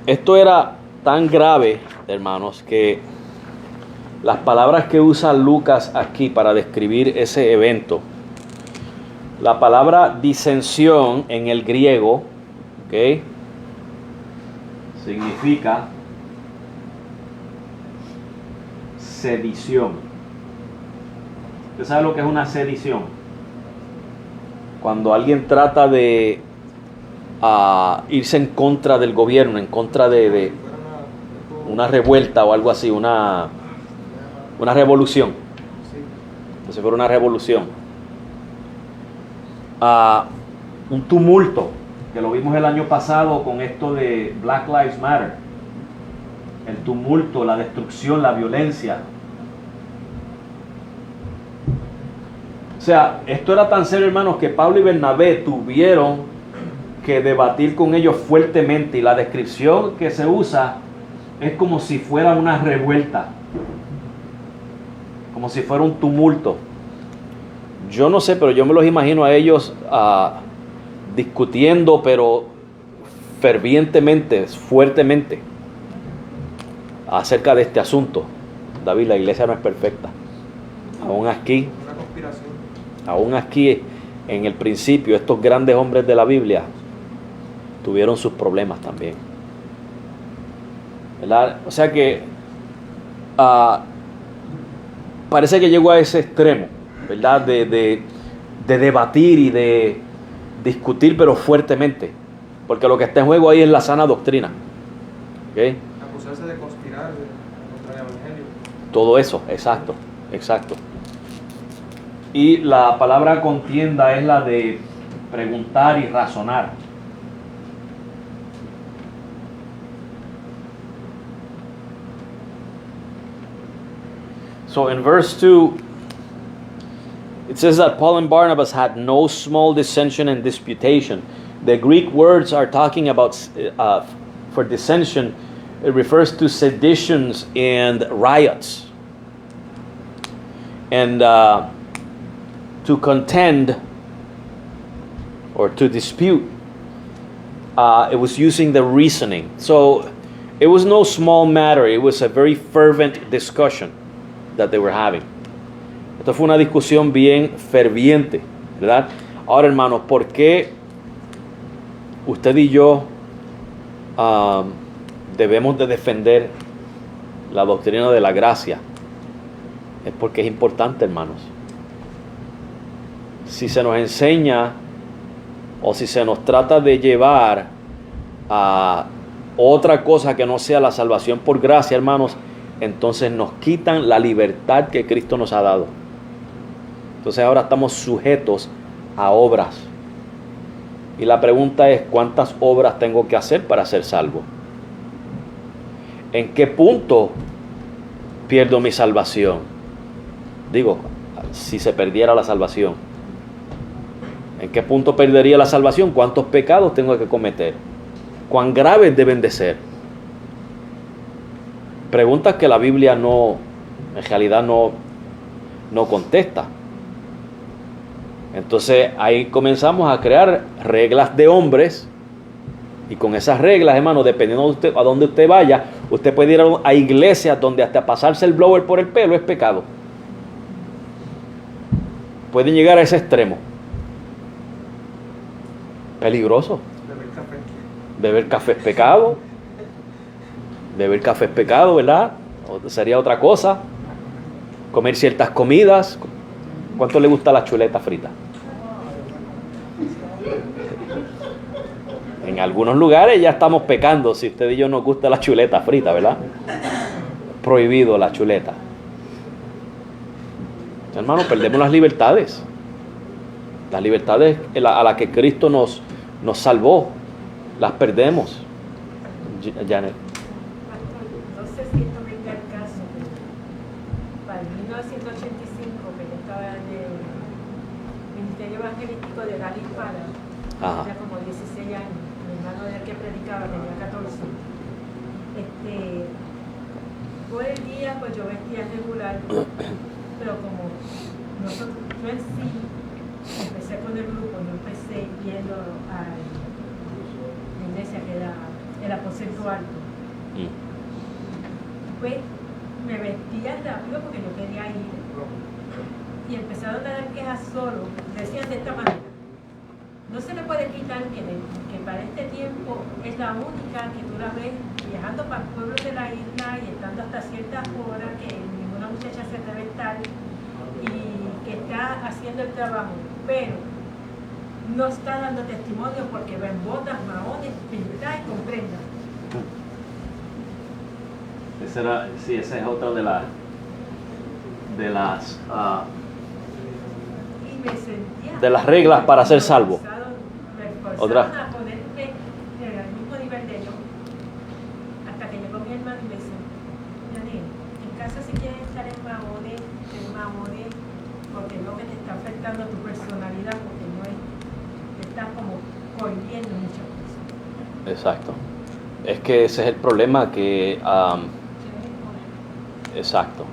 Esto era tan grave, hermanos, que las palabras que usa Lucas aquí para describir ese evento, la palabra disensión en el griego, ¿ok?, significa sedición. ¿Usted sabe lo que es una sedición? Cuando alguien trata de irse en contra del gobierno, en contra de una revuelta o algo así, una revolución. Entonces fue una revolución. Un tumulto, que lo vimos el año pasado con esto de Black Lives Matter. El tumulto, la destrucción, la violencia. O sea, esto era tan serio, hermanos, que Pablo y Bernabé tuvieron que debatir con ellos fuertemente, y la descripción que se usa es como si fuera una revuelta, como si fuera un tumulto. Yo no sé, pero yo me los imagino a ellos discutiendo, pero fervientemente, fuertemente, acerca de este asunto. David, la iglesia no es perfecta. Aún aquí, en el principio, estos grandes hombres de la Biblia tuvieron sus problemas también, ¿verdad? O sea que parece que llegó a ese extremo, ¿verdad? De debatir y de discutir, pero fuertemente, porque lo que está en juego ahí es la sana doctrina, ¿okay? Acusarse de conspirar contra el evangelio. Todo eso, exacto. Y la palabra contienda es la de preguntar y razonar. So in verse 2, it says that Paul and Barnabas had no small dissension and disputation. The Greek words are talking about, for dissension, it refers to seditions and riots. And to contend or to dispute, it was using the reasoning. So it was no small matter. It was a very fervent discussion that they were having. Esto fue una discusión bien ferviente, ¿verdad? Ahora, hermanos, ¿por qué usted y yo debemos de defender la doctrina de la gracia? Es porque es importante, hermanos. Si se nos enseña o si se nos trata de llevar a otra cosa que no sea la salvación por gracia, hermanos, entonces nos quitan la libertad que Cristo nos ha dado. Entonces ahora estamos sujetos a obras. Y la pregunta es, ¿cuántas obras tengo que hacer para ser salvo? ¿En qué punto pierdo mi salvación? Digo, si se perdiera la salvación. ¿En qué punto perdería la salvación? ¿Cuántos pecados tengo que cometer? ¿Cuán graves deben de ser? Preguntas que la Biblia en realidad no contesta. Entonces ahí comenzamos a crear reglas de hombres, y con esas reglas, hermano, dependiendo de usted, a donde usted vaya, usted puede ir a iglesias donde hasta pasarse el blower por el pelo es pecado. Pueden llegar a ese extremo. Peligroso. Beber café es pecado. Beber café es pecado, ¿verdad? O sería otra cosa. Comer ciertas comidas. ¿Cuánto le gusta la chuleta frita? En algunos lugares ya estamos pecando si usted y yo nos gusta la chuleta frita, ¿verdad? Prohibido la chuleta. Hermano, perdemos las libertades. Las libertades a las que Cristo nos salvó, las perdemos. Janet. No sé si esto venga el caso, pero para el 1985, que yo estaba en el Ministerio Evangelístico de Dallas Hispana, tenía como 16 años, mi hermano era el que predicaba, tenía 14. Por el día, pues yo vestía regular, pero como nosotros, yo en sí, empecé con el grupo, yo empecé yendo a la iglesia que era el aposento alto. Pues me vestía rápido porque yo quería ir y empezaron a dar quejas solo. Decían de esta manera: no se le puede quitar que para este tiempo es la única que tú la ves viajando para el pueblo de la isla y estando hasta ciertas horas, que ninguna muchacha se debe estar y que está haciendo el trabajo, pero no está dando testimonio porque ven botas, maones, pintar y comprenda. Esa es otra de las Y me sentía de las reglas para ser salvo. Me Otra. forzaron a ponerme al mismo nivel de ellos, hasta que llegó mi hermano y me dice: Daniel, en casa si quieres estar en maones, porque no que te está afectando tu personalidad, porque no es, te estás como cohibiendo muchas cosas. Exacto. Es que ese es el problema que... exacto.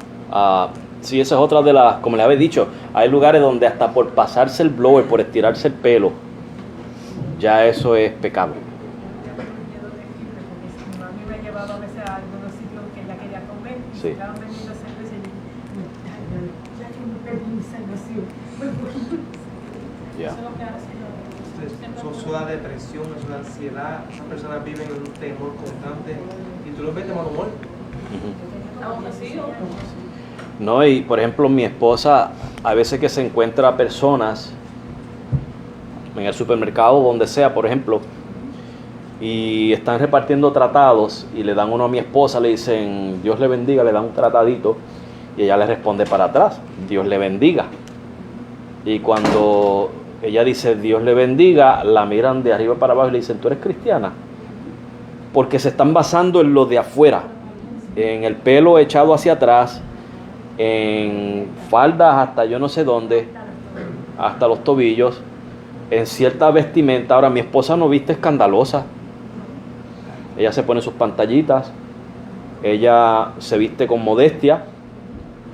Sí, esa es otra de las... Como le había dicho, hay lugares donde hasta por pasarse el blower, por estirarse el pelo, ya eso es pecado. Porque mi mami me llevaba a veces a algunos sitios que ella quería comer, y Sí. estaban vendiendo cerveza y ya que me perdí mi salvación. Ya. Eso es lo que hace. Eso da depresión, eso da ansiedad. Esas personas viven en un temor constante y tú los ves de mal humor. No, y por ejemplo, mi esposa, a veces que se encuentra personas en el supermercado, donde sea, por ejemplo, y están repartiendo tratados y le dan uno a mi esposa, le dicen Dios le bendiga, le dan un tratadito y ella le responde para atrás, Dios le bendiga. Y cuando ella dice Dios le bendiga, la miran de arriba para abajo y le dicen, ¿tú eres cristiana? Porque se están basando en lo de afuera, en el pelo echado hacia atrás, en faldas hasta yo no sé dónde, hasta los tobillos, en cierta vestimenta. Ahora mi esposa no viste escandalosa, ella se pone sus pantallitas, ella se viste con modestia,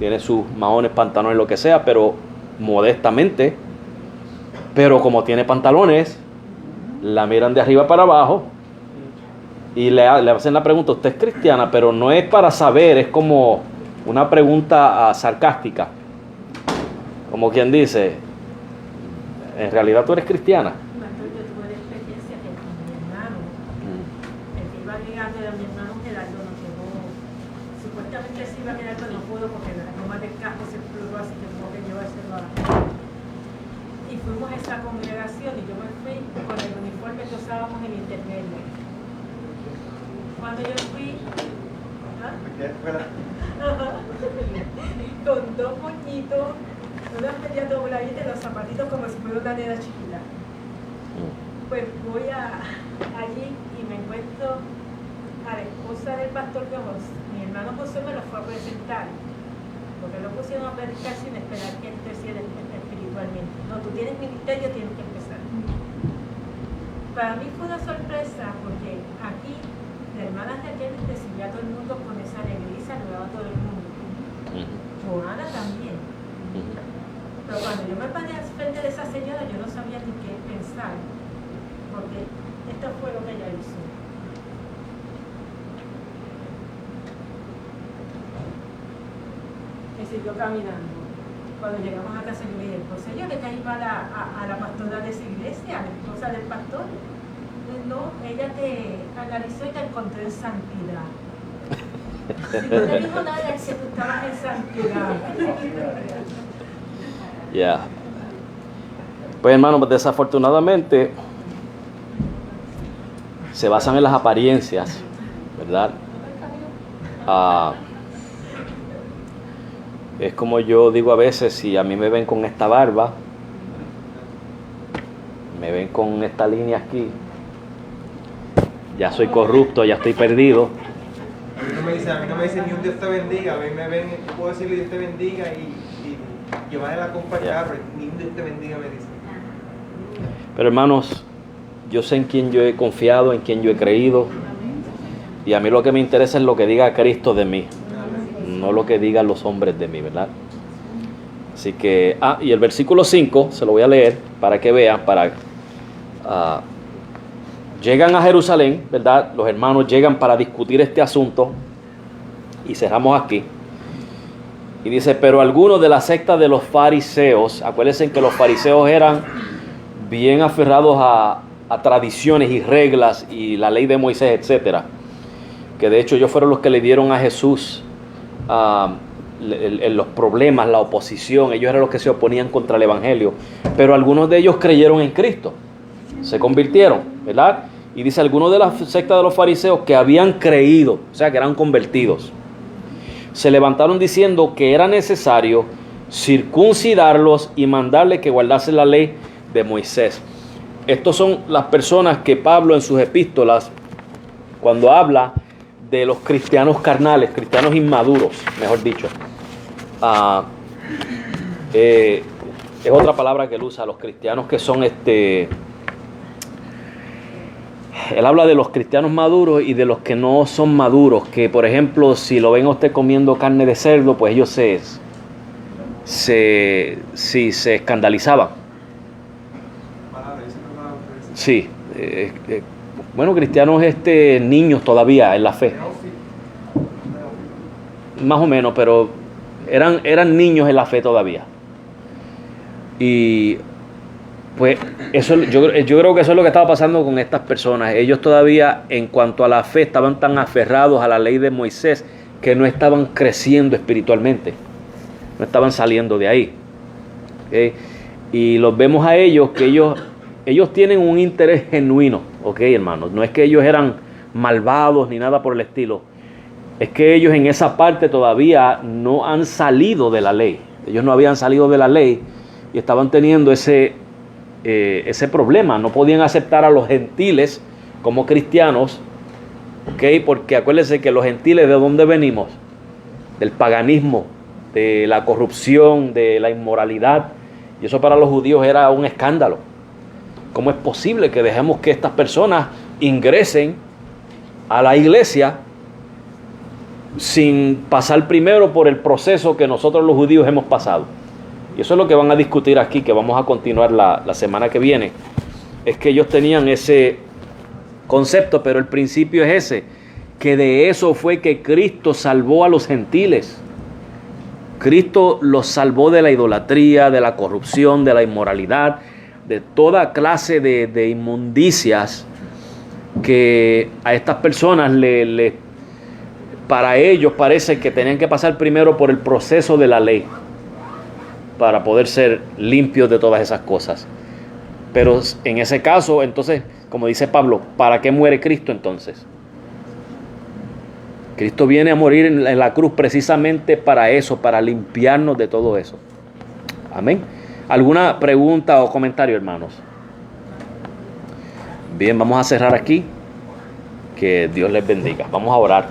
tiene sus maones, pantalones, lo que sea, pero modestamente. Pero como tiene pantalones, la miran de arriba para abajo y le hacen la pregunta, ¿usted es cristiana? Pero no es para saber, es como una pregunta sarcástica. Como quien dice, ¿en realidad tú eres cristiana? Pastor, yo tuve la experiencia que con mi hermano, el que iba a llegar de mi hermano Gerardo, nos llevó, supuestamente se iba a quedar, pero no pudo porque la goma del casco se explotó, así que tuvo que llevárselo a... Y fuimos a esa congregación y yo me fui con el uniforme que usábamos en intermedio. Cuando yo fui, ¿ah? Con dos moñitos, unas medias dobladitas y los zapatitos como si fuera una nena chiquita. Pues voy allí y me encuentro a la esposa del pastor José. Mi hermano José me lo fue a presentar, porque lo pusieron a predicar sin esperar que él creciera espiritualmente. No, tú tienes ministerio, tienes que empezar. Para mí fue una sorpresa porque aquí la hermana Raquel recibía a todo el mundo con esa alegría y saludaba a todo el mundo. Joana también. Pero cuando yo me paré al frente de esa señora, yo no sabía ni qué pensar, porque esto fue lo que ella hizo. Y siguió caminando. Cuando llegamos a casa, yo le dije, pues yo le caí para a la pastora de esa iglesia, a la esposa del pastor. No, ella te analizó y te encontró en santidad. Si no te dijo nada, es que tú estabas en santidad. Ya. Pues hermano, desafortunadamente se basan en las apariencias, ¿verdad? Es como yo digo a veces, si a mí me ven con esta barba, me ven con esta línea aquí, ya soy corrupto, ya estoy perdido. A mí no me dicen ni un Dios te bendiga, a mí me ven, yo puedo decirle Dios te bendiga y llevarle la compa al carro, ni un Dios te bendiga me dice. Pero hermanos, yo sé en quién yo he confiado, en quién yo he creído, y a mí lo que me interesa es lo que diga Cristo de mí, no lo que digan los hombres de mí, ¿verdad? Así que, y el versículo 5, se lo voy a leer para que vean, llegan a Jerusalén, ¿verdad? Los hermanos llegan para discutir este asunto, y cerramos aquí. Y dice, pero algunos de la secta de los fariseos, acuérdense que los fariseos eran bien aferrados a tradiciones y reglas y la ley de Moisés, etcétera, que de hecho ellos fueron los que le dieron a Jesús los problemas, la oposición. Ellos eran los que se oponían contra el evangelio, pero algunos de ellos creyeron en Cristo, se convirtieron, ¿verdad? Y dice, algunos de la secta de los fariseos que habían creído, o sea que eran convertidos, se levantaron diciendo que era necesario circuncidarlos y mandarles que guardasen la ley de Moisés. Estos son las personas que Pablo en sus epístolas, cuando habla de los cristianos carnales, cristianos inmaduros, mejor dicho, es otra palabra que él usa, los cristianos que son él habla de los cristianos maduros y de los que no son maduros, que por ejemplo, si lo ven a usted comiendo carne de cerdo, pues ellos se escandalizaban. Sí, bueno, cristianos niños todavía en la fe. Más o menos, pero eran niños en la fe todavía. Y pues eso, yo creo que eso es lo que estaba pasando con estas personas. Ellos todavía, en cuanto a la fe, estaban tan aferrados a la ley de Moisés que no estaban creciendo espiritualmente, no estaban saliendo de ahí. ¿Okay? Y los vemos a ellos que ellos tienen un interés genuino, ¿ok, hermanos? No es que ellos eran malvados ni nada por el estilo. Es que ellos en esa parte todavía no han salido de la ley. Ellos no habían salido de la ley y estaban teniendo ese problema. No podían aceptar a los gentiles como cristianos, ¿ok? Porque acuérdense que los gentiles, ¿de dónde venimos? Del paganismo, de la corrupción, de la inmoralidad. Y eso para los judíos era un escándalo. ¿Cómo es posible que dejemos que estas personas ingresen a la iglesia sin pasar primero por el proceso que nosotros los judíos hemos pasado. Y eso es lo que van a discutir aquí, que vamos a continuar la semana que viene. Es que ellos tenían ese concepto, pero el principio es ese, que de eso fue que Cristo salvó a los gentiles. Cristo los salvó de la idolatría, de la corrupción, de la inmoralidad, de toda clase de inmundicias que a estas personas para ellos parece que tenían que pasar primero por el proceso de la ley para poder ser limpios de todas esas cosas. Pero en ese caso, entonces, como dice Pablo, ¿para qué muere Cristo entonces? Cristo viene a morir en la cruz precisamente para eso, para limpiarnos de todo eso. Amén. ¿Alguna pregunta o comentario, hermanos? Bien, vamos a cerrar aquí. Que Dios les bendiga. Vamos a orar.